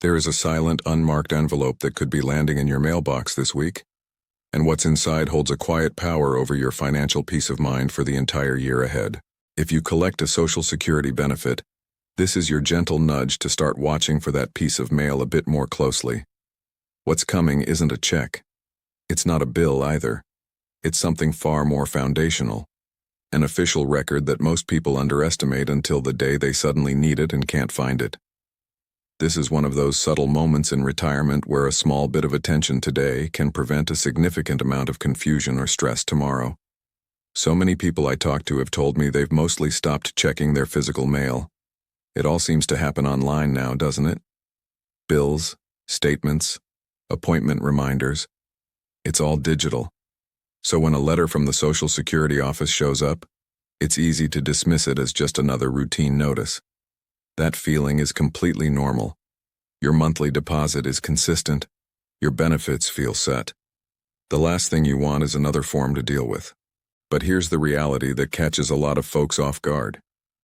There is a silent, unmarked envelope that could be landing in your mailbox this week, and what's inside holds a quiet power over your financial peace of mind for the entire year ahead. If you collect a Social Security benefit, this is your gentle nudge to start watching for that piece of mail a bit more closely. What's coming isn't a check. It's not a bill either. It's something far more foundational. An official record that most people underestimate until the day they suddenly need it and can't find it. This is one of those subtle moments in retirement where a small bit of attention today can prevent a significant amount of confusion or stress tomorrow. So many people I talk to have told me they've mostly stopped checking their physical mail. It all seems to happen online now, doesn't it? Bills, statements, appointment reminders. It's all digital. So when a letter from the Social Security office shows up, it's easy to dismiss it as just another routine notice. That feeling is completely normal. Your monthly deposit is consistent. Your benefits feel set. The last thing you want is another form to deal with. But here's the reality that catches a lot of folks off guard.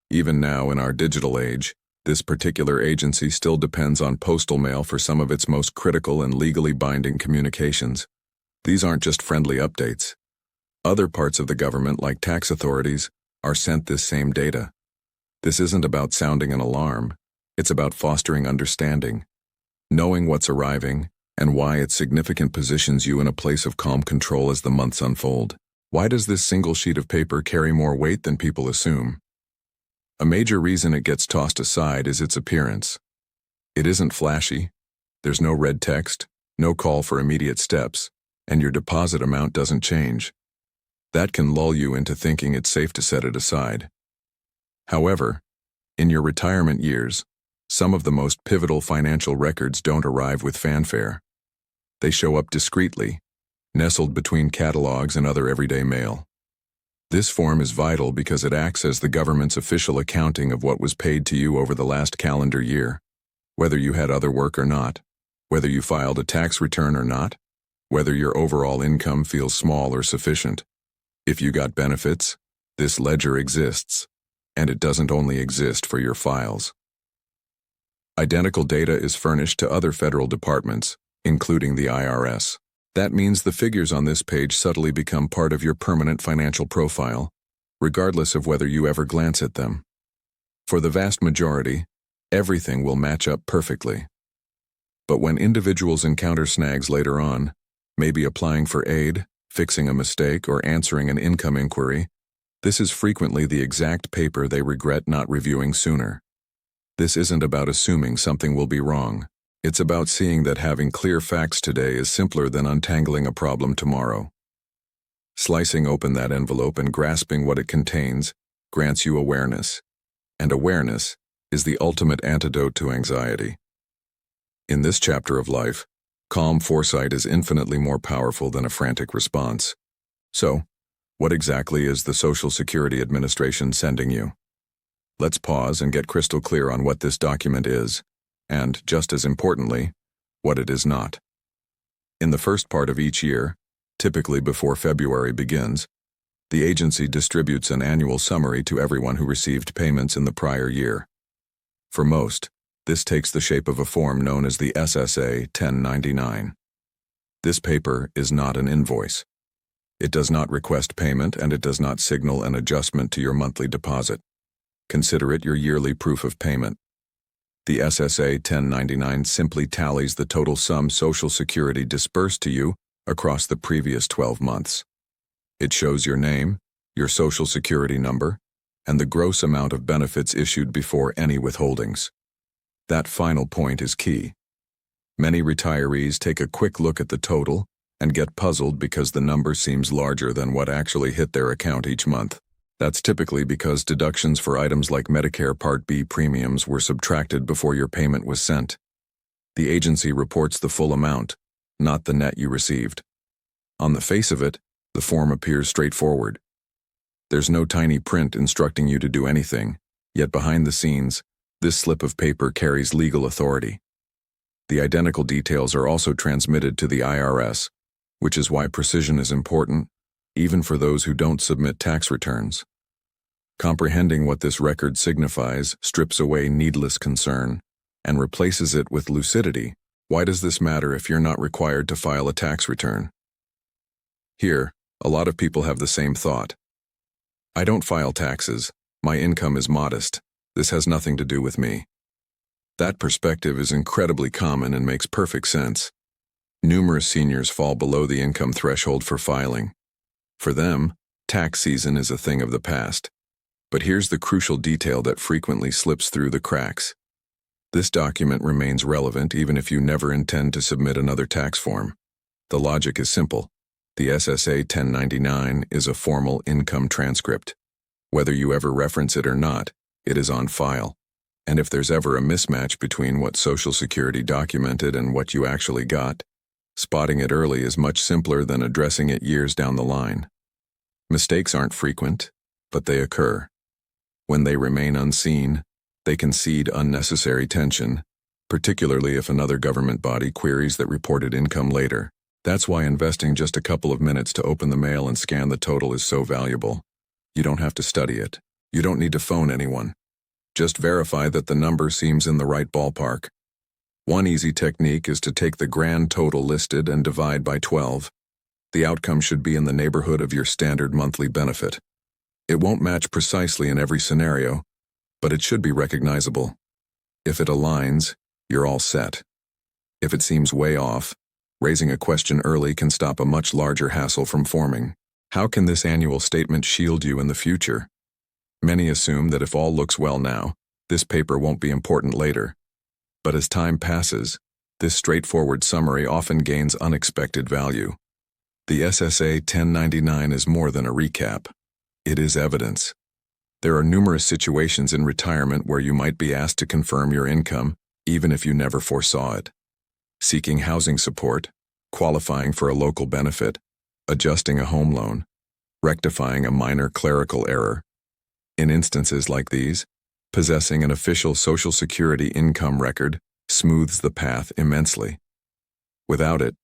Even now in our digital age, this particular agency still depends on postal mail for some of its most critical and legally binding communications. These aren't just friendly updates. Other parts of the government, like tax authorities, are sent this same data. This isn't about sounding an alarm. It's about fostering understanding, knowing what's arriving, and why its significant positions you in a place of calm control as the months unfold. Why does this single sheet of paper carry more weight than people assume? A major reason it gets tossed aside is its appearance. It isn't flashy. There's no red text, no call for immediate steps, and your deposit amount doesn't change. That can lull you into thinking it's safe to set it aside. However, in your retirement years, some of the most pivotal financial records don't arrive with fanfare. They show up discreetly, nestled between catalogs and other everyday mail. This form is vital because it acts as the government's official accounting of what was paid to you over the last calendar year, whether you had other work or not, whether you filed a tax return or not, whether your overall income feels small or sufficient. If you got benefits, this ledger exists, and it doesn't only exist for your files. Identical data is furnished to other federal departments, including the IRS. That means the figures on this page subtly become part of your permanent financial profile, regardless of whether you ever glance at them. For the vast majority, everything will match up perfectly. But when individuals encounter snags later on, maybe applying for aid, fixing a mistake, or answering an income inquiry, this is frequently the exact paper they regret not reviewing sooner. This isn't about assuming something will be wrong. It's about seeing that having clear facts today is simpler than untangling a problem tomorrow. Slicing open that envelope and grasping what it contains grants you awareness, and awareness is the ultimate antidote to anxiety. In this chapter of life, calm foresight is infinitely more powerful than a frantic response. So, what exactly is the Social Security Administration sending you? Let's pause and get crystal clear on what this document is, and, just as importantly, what it is not. In the first part of each year, typically before February begins, the agency distributes an annual summary to everyone who received payments in the prior year. For most, this takes the shape of a form known as the SSA 1099. This paper is not an invoice. It does not request payment, and it does not signal an adjustment to your monthly deposit. Consider it your yearly proof of payment. The SSA 1099 simply tallies the total sum Social Security disbursed to you across the previous 12 months. It shows your name, your Social Security number, and the gross amount of benefits issued before any withholdings. That final point is key. Many retirees take a quick look at the total and get puzzled because the number seems larger than what actually hit their account each month. That's typically because deductions for items like Medicare Part B premiums were subtracted before your payment was sent. The agency reports the full amount, not the net you received. On the face of it, the form appears straightforward. There's no tiny print instructing you to do anything, yet behind the scenes, this slip of paper carries legal authority. The identical details are also transmitted to the IRS, which is why precision is important, even for those who don't submit tax returns. Comprehending what this record signifies strips away needless concern. and replaces it with lucidity. Why does this matter if you're not required to file a tax return? Here, a lot of people have the same thought. I don't file taxes. My income is modest. This has nothing to do with me. That perspective is incredibly common and makes perfect sense. Numerous seniors fall below the income threshold for filing. For them, tax season is a thing of the past. But here's the crucial detail that frequently slips through the cracks. This document remains relevant even if you never intend to submit another tax form. The logic is simple. The SSA 1099 is a formal income transcript. Whether you ever reference it or not, it is on file. And if there's ever a mismatch between what Social Security documented and what you actually got, spotting it early is much simpler than addressing it years down the line. Mistakes aren't frequent, but they occur. When they remain unseen, they can seed unnecessary tension, particularly if another government body queries that reported income later. That's why investing just a couple of minutes to open the mail and scan the total is so valuable. You don't have to study it. You don't need to phone anyone. Just verify that the number seems in the right ballpark. One easy technique is to take the grand total listed and divide by 12. The outcome should be in the neighborhood of your standard monthly benefit. It won't match precisely in every scenario, but it should be recognizable. If it aligns, you're all set. If it seems way off, raising a question early can stop a much larger hassle from forming. How can this annual statement shield you in the future? Many assume that if all looks well now, this paper won't be important later. But as time passes, this straightforward summary often gains unexpected value. The SSA 1099 is more than a recap. It is evidence. There are numerous situations in retirement where you might be asked to confirm your income, even if you never foresaw it. Seeking housing support, qualifying for a local benefit, adjusting a home loan, rectifying a minor clerical error. In instances like these, possessing an official Social Security income record smooths the path immensely. Without it,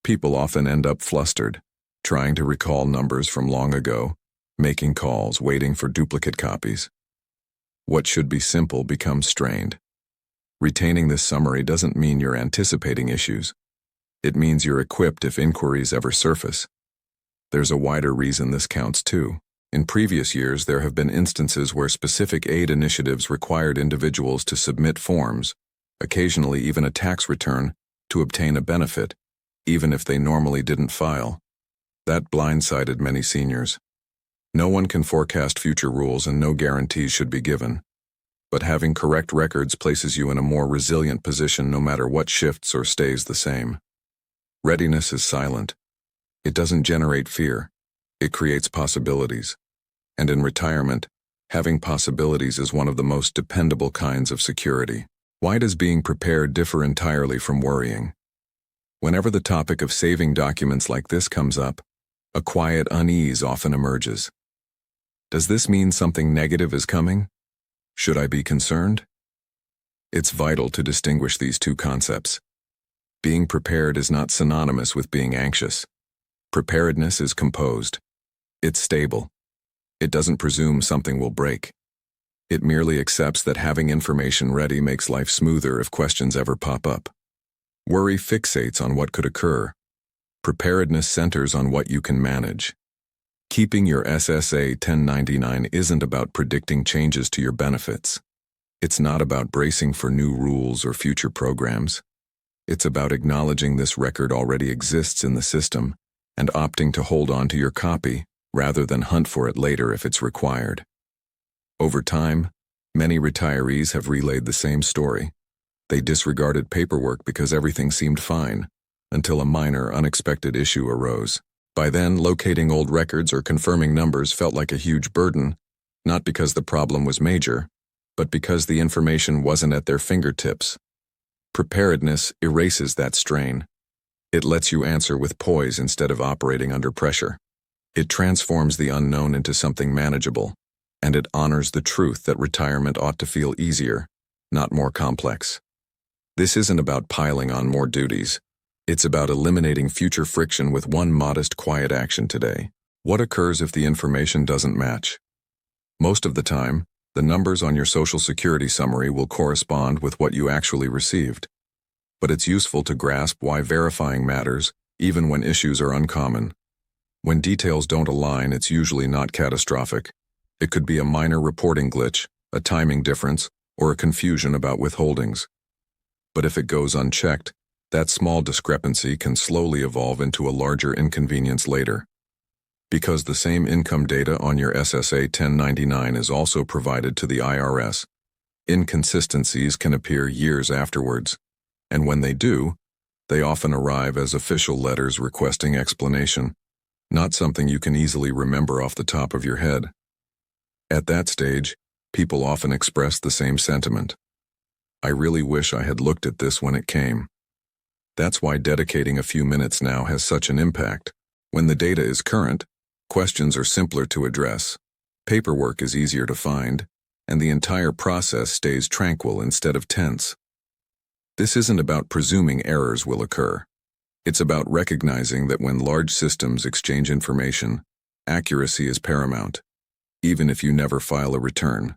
people often end up flustered, trying to recall numbers from long ago, making calls, waiting for duplicate copies. What should be simple becomes strained. Retaining this summary doesn't mean you're anticipating issues. It means you're equipped if inquiries ever surface. There's a wider reason this counts too. In previous years, there have been instances where specific aid initiatives required individuals to submit forms, occasionally even a tax return, to obtain a benefit, even if they normally didn't file. That blindsided many seniors. No one can forecast future rules and no guarantees should be given. But having correct records places you in a more resilient position no matter what shifts or stays the same. Readiness is silent. It doesn't generate fear. It creates possibilities. And in retirement, having possibilities is one of the most dependable kinds of security. Why does being prepared differ entirely from worrying? Whenever the topic of saving documents like this comes up, a quiet unease often emerges. Does this mean something negative is coming? Should I be concerned? It's vital to distinguish these two concepts. Being prepared is not synonymous with being anxious. Preparedness is composed. It's stable. It doesn't presume something will break. It merely accepts that having information ready makes life smoother if questions ever pop up. Worry fixates on what could occur. Preparedness centers on what you can manage. Keeping your SSA 1099 isn't about predicting changes to your benefits. It's not about bracing for new rules or future programs. It's about acknowledging this record already exists in the system and opting to hold on to your copy rather than hunt for it later if it's required. Over time, many retirees have relayed the same story. They disregarded paperwork because everything seemed fine, until a minor, unexpected issue arose. By then, locating old records or confirming numbers felt like a huge burden, not because the problem was major, but because the information wasn't at their fingertips. Preparedness erases that strain. It lets you answer with poise instead of operating under pressure. It transforms the unknown into something manageable, and it honors the truth that retirement ought to feel easier, not more complex. This isn't about piling on more duties. It's about eliminating future friction with one modest, quiet action today. What occurs if the information doesn't match? Most of the time, The numbers on your Social Security summary will correspond with what you actually received. But it's useful to grasp why verifying matters, even when issues are uncommon. When details don't align, it's usually not catastrophic. It could be a minor reporting glitch, a timing difference, or a confusion about withholdings. But if it goes unchecked, that small discrepancy can slowly evolve into a larger inconvenience later. Because the same income data on your SSA 1099 is also provided to the IRS, inconsistencies can appear years afterwards, and when they do, they often arrive as official letters requesting explanation, not something you can easily remember off the top of your head. At that stage, people often express the same sentiment. I really wish I had looked at this when it came. That's why dedicating a few minutes now has such an impact. When the data is current, questions are simpler to address, paperwork is easier to find, and the entire process stays tranquil instead of tense. This isn't about presuming errors will occur. It's about recognizing that when large systems exchange information, accuracy is paramount, even if you never file a return.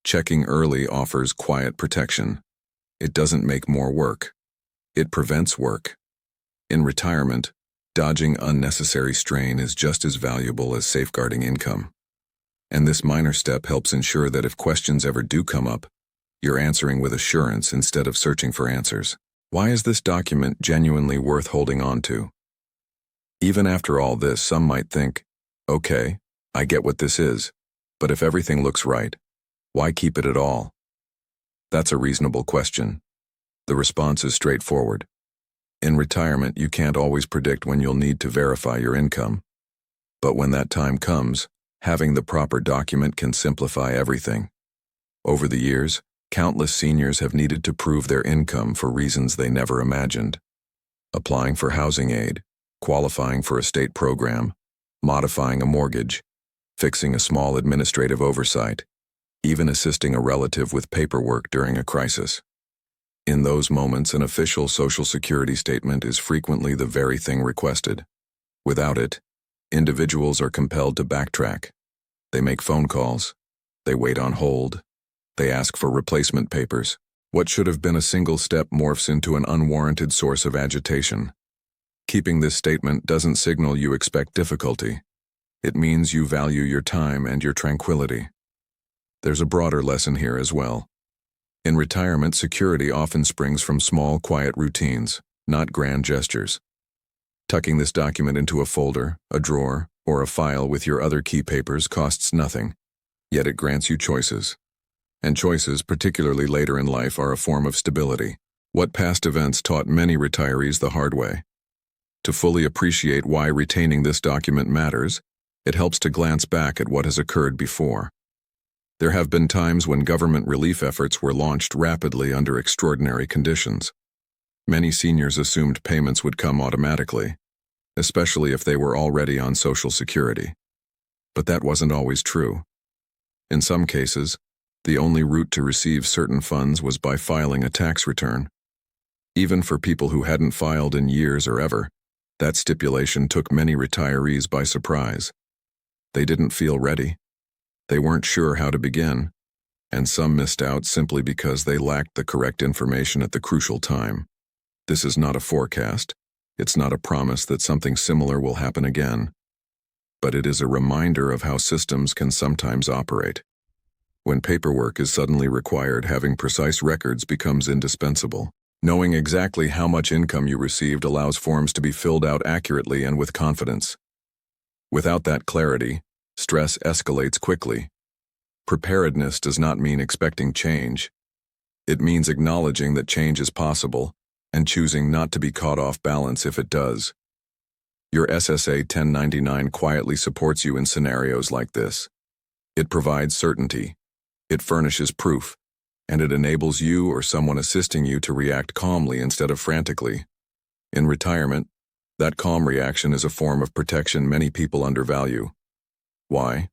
Checking early offers quiet protection. It doesn't make more work. It prevents work. In retirement, dodging unnecessary strain is just as valuable as safeguarding income. And this minor step helps ensure that if questions ever do come up, you're answering with assurance instead of searching for answers. Why is this document genuinely worth holding on to? Even after all this, some might think, okay, I get what this is, but if everything looks right, why keep it at all? That's a reasonable question. The response is straightforward. In retirement, you can't always predict when you'll need to verify your income. But when that time comes, having the proper document can simplify everything. Over the years, countless seniors have needed to prove their income for reasons they never imagined. Applying for housing aid, qualifying for a state program, modifying a mortgage, fixing a small administrative oversight, even assisting a relative with paperwork during a crisis. In those moments, an official Social Security statement is frequently the very thing requested. Without it, individuals are compelled to backtrack. They make phone calls. They wait on hold. They ask for replacement papers. What should have been a single step morphs into an unwarranted source of agitation. Keeping this statement doesn't signal you expect difficulty. It means you value your time and your tranquility. There's a broader lesson here as well. In retirement, security often springs from small, quiet routines, not grand gestures. Tucking this document into a folder, a drawer, or a file with your other key papers costs nothing, yet it grants you choices. And choices, particularly later in life, are a form of stability. What past events taught many retirees the hard way? To fully appreciate why retaining this document matters, it helps to glance back at what has occurred before. There have been times when government relief efforts were launched rapidly under extraordinary conditions. Many seniors assumed payments would come automatically, especially if they were already on Social Security. But that wasn't always true. In some cases, the only route to receive certain funds was by filing a tax return. Even for people who hadn't filed in years or ever, that stipulation took many retirees by surprise. They didn't feel ready. They weren't sure how to begin, and some missed out simply because they lacked the correct information at the crucial time. This is not a forecast. It's not a promise that something similar will happen again. But it is a reminder of how systems can sometimes operate. When paperwork is suddenly required, having precise records becomes indispensable. Knowing exactly how much income you received allows forms to be filled out accurately and with confidence. Without that clarity, stress escalates quickly. Preparedness does not mean expecting change. It means acknowledging that change is possible and choosing not to be caught off balance if it does. Your SSA 1099 quietly supports you in scenarios like this. It provides certainty, it furnishes proof, and it enables you or someone assisting you to react calmly instead of frantically. In retirement, that calm reaction is a form of protection many people undervalue. Why?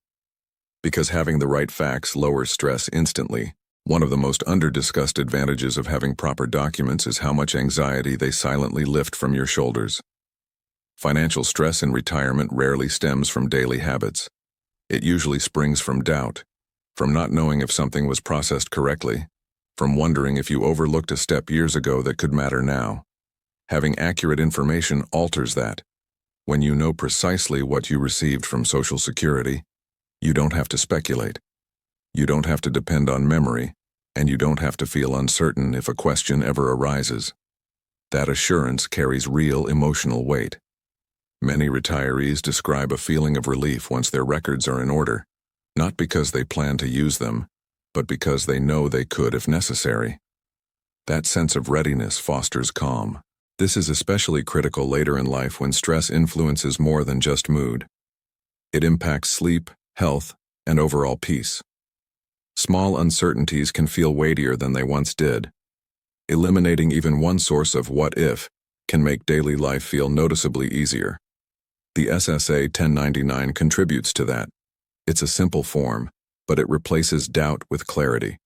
Because having the right facts lowers stress instantly. One of the most under-discussed advantages of having proper documents is how much anxiety they silently lift from your shoulders. Financial stress in retirement rarely stems from daily habits. It usually springs from doubt. from not knowing if something was processed correctly, from wondering if you overlooked a step years ago that could matter now. Having accurate information alters that. When you know precisely what you received from Social Security, you don't have to speculate. You don't have to depend on memory, and you don't have to feel uncertain if a question ever arises. That assurance carries real emotional weight. Many retirees describe a feeling of relief once their records are in order, not because they plan to use them, but because they know they could if necessary. That sense of readiness fosters calm. This is especially critical later in life when stress influences more than just mood. It impacts sleep, health, and overall peace. Small uncertainties can feel weightier than they once did. Eliminating even one source of what if can make daily life feel noticeably easier. The SSA 1099 contributes to that. It's a simple form, but it replaces doubt with clarity.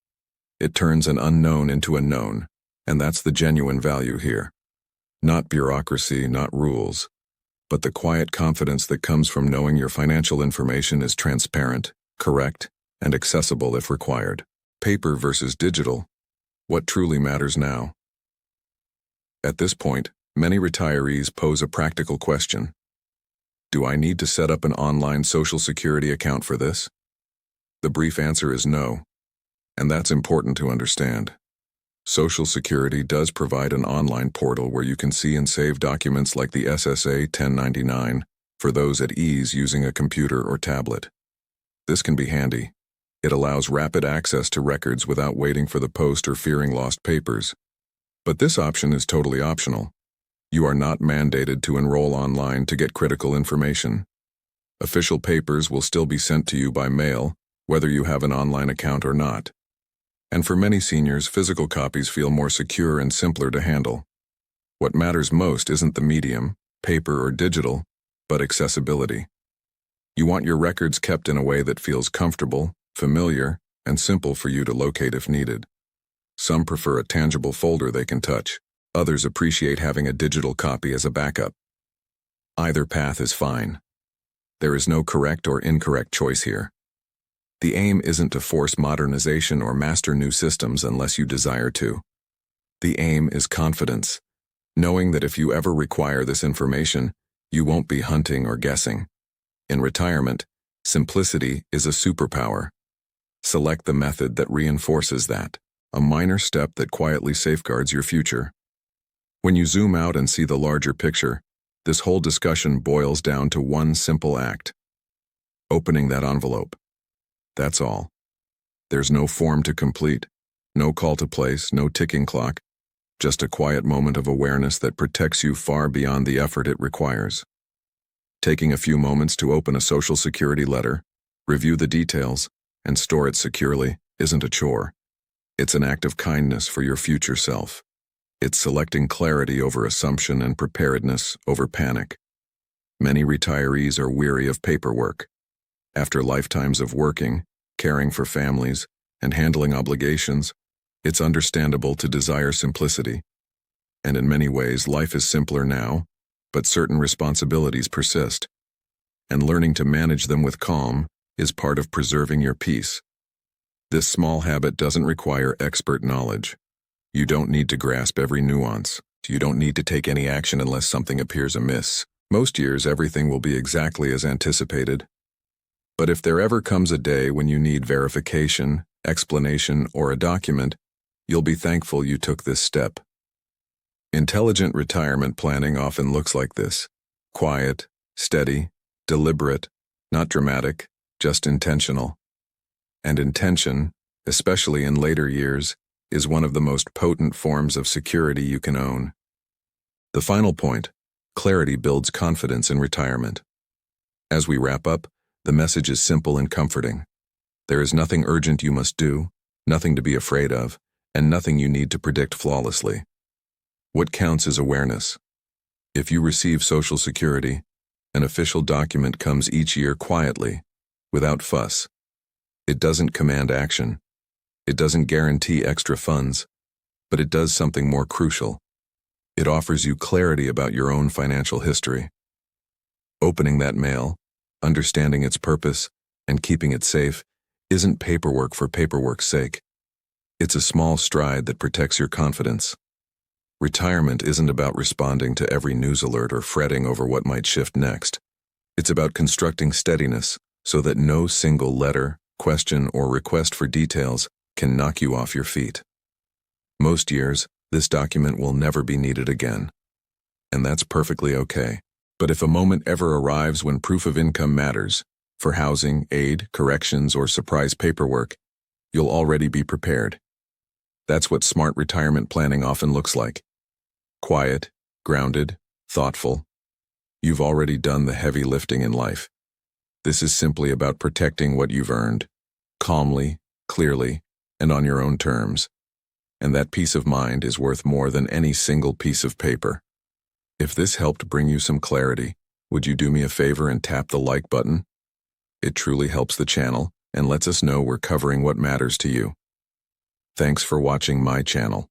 It turns an unknown into a known, and that's the genuine value here. Not bureaucracy, not rules, but the quiet confidence that comes from knowing your financial information is transparent, correct, and accessible if required. Paper versus digital. What truly matters now? At this point, many retirees pose a practical question. Do I need to set up an online Social Security account for this? The brief answer is no, and that's important to understand. Social Security does provide an online portal where you can see and save documents like the SSA 1099 for those at ease using a computer or tablet. This can be handy. It allows rapid access to records without waiting for the post or fearing lost papers. But this option is totally optional. You are not mandated to enroll online to get critical information. Official papers will still be sent to you by mail, whether you have an online account or not. And for many seniors, physical copies feel more secure and simpler to handle. What matters most isn't the medium, paper or digital, but accessibility. You want your records kept in a way that feels comfortable, familiar, and simple for you to locate if needed. Some prefer a tangible folder they can touch. Others appreciate having a digital copy as a backup. Either path is fine. There is no correct or incorrect choice here. The aim isn't to force modernization or master new systems unless you desire to. The aim is confidence, knowing that if you ever require this information, you won't be hunting or guessing. In retirement, simplicity is a superpower. Select the method that reinforces that, a minor step that quietly safeguards your future. When you zoom out and see the larger picture, this whole discussion boils down to one simple act: opening that envelope. That's all. There's no form to complete, no call to place, no ticking clock, just a quiet moment of awareness that protects you far beyond the effort it requires. Taking a few moments to open a Social Security letter, review the details, and store it securely isn't a chore. It's an act of kindness for your future self. It's selecting clarity over assumption and preparedness over panic. Many retirees are weary of paperwork. After lifetimes of working, caring for families, and handling obligations, it's understandable to desire simplicity. And in many ways, life is simpler now, but certain responsibilities persist. And learning to manage them with calm is part of preserving your peace. This small habit doesn't require expert knowledge. You don't need to grasp every nuance. You don't need to take any action unless something appears amiss. Most years, everything will be exactly as anticipated. But if there ever comes a day when you need verification, explanation, or a document, you'll be thankful you took this step. Intelligent retirement planning often looks like this: quiet, steady, deliberate, not dramatic, just intentional. And intention, especially in later years, is one of the most potent forms of security you can own. The final point: clarity builds confidence in retirement. As we wrap up, the message is simple and comforting. There is nothing urgent you must do, nothing to be afraid of, and nothing you need to predict flawlessly. What counts is awareness. If you receive Social Security, an official document comes each year quietly, without fuss. It doesn't command action. It doesn't guarantee extra funds, but it does something more crucial. It offers you clarity about your own financial history. Opening that mail, understanding its purpose, and keeping it safe isn't paperwork for paperwork's sake. It's a small stride that protects your confidence. Retirement isn't about responding to every news alert or fretting over what might shift next. It's about constructing steadiness so that no single letter, question, or request for details can knock you off your feet. Most years, this document will never be needed again. And that's perfectly okay. But if a moment ever arrives when proof of income matters, for housing, aid, corrections, or surprise paperwork, you'll already be prepared. That's what smart retirement planning often looks like. Quiet, grounded, thoughtful. You've already done the heavy lifting in life. This is simply about protecting what you've earned, calmly, clearly, and on your own terms. And that peace of mind is worth more than any single piece of paper. If this helped bring you some clarity, would you do me a favor and tap the like button? It truly helps the channel and lets us know we're covering what matters to you. Thanks for watching my channel.